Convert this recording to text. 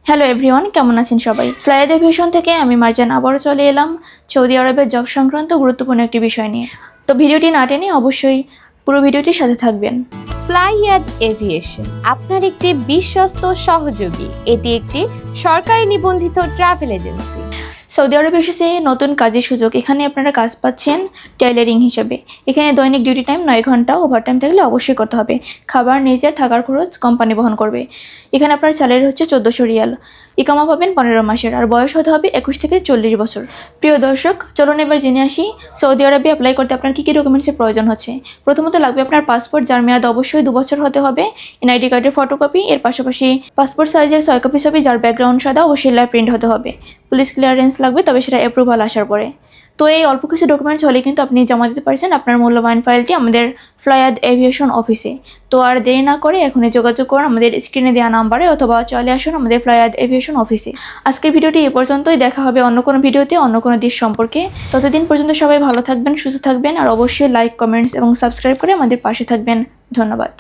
Hello everyone, কেমন আছেন সবাই? ফ্লাইয়াদ এভিয়েশন থেকে আমি মার্জান আবারও চলে এলাম সৌদি আরবের জব সংক্রান্ত গুরুত্বপূর্ণ একটি বিষয় নিয়ে। তো ভিডিওটি না টেনে অবশ্যই পুরো ভিডিওটির সাথে থাকবেন। ফ্লাইয়াদ এভিয়েশন আপনার একটি বিশ্বস্ত সহযোগী। এটি একটি সরকারি নিবন্ধিত ট্রাভেল এজেন্সি। সৌদি আরবে এসেছে নতুন কাজের সুযোগ। এখানে আপনারা কাজ পাচ্ছেন টেইলারিং হিসেবে। এখানে দৈনিক ডিউটি টাইম 9 ঘন্টা, ওভারটাইম থাকলে অবশ্যই করতে হবে। খাবার নিজে, থাকার খরচ কোম্পানি বহন করবে। এখানে আপনার স্যালারি হচ্ছে 1400 রিয়াল। ইকামা পাবেন 15 মাসের, আর বয়স হতে হবে 21 থেকে 40 বছর। প্রিয় দর্শক, চলুন এবার জেনে আসি সৌদি আরবে অ্যাপ্লাই করতে আপনার কী কী ডকুমেন্টসের প্রয়োজন হচ্ছে। প্রথমত লাগবে আপনার পাসপোর্ট, যার মেয়াদ অবশ্যই 2 বছর হতে হবে। এনআইডি কার্ডের ফটোকপি, এর পাশাপাশি পাসপোর্ট সাইজের 6 কপি ছবি, যার ব্যাকগ্রাউন্ড সাদা, অবশ্যই লাইভ প্রিন্ট হতে হবে। পুলিশ ক্লিয়ারেন্স লাগবে, তবে সেটা অ্যাপ্রুভাল আসার পরে। তো এই অল্প কিছু ডকুমেন্টস হলে কিন্তু আপনি জমা দিতে পারছেন আপনার মূল্যবান ফাইলটি আমাদের ফ্লাইয়াদ এভিয়েশন অফিসে। তো আর দেরি না করে এখনই যোগাযোগ করুন আমাদের স্ক্রিনে দেওয়া নাম্বারে, অথবা চলে আসুন আমাদের ফ্লাইয়াদ এভিয়েশন অফিসে। আজকের ভিডিওটি এ পর্যন্তই। দেখা হবে অন্য কোনো ভিডিওতে অন্য কোনো দিক সম্পর্কে। ততদিন পর্যন্ত সবাই ভালো থাকবেন, সুস্থ থাকবেন, আর অবশ্যই লাইক, কমেন্টস এবং সাবস্ক্রাইব করে আমাদের পাশে থাকবেন। ধন্যবাদ।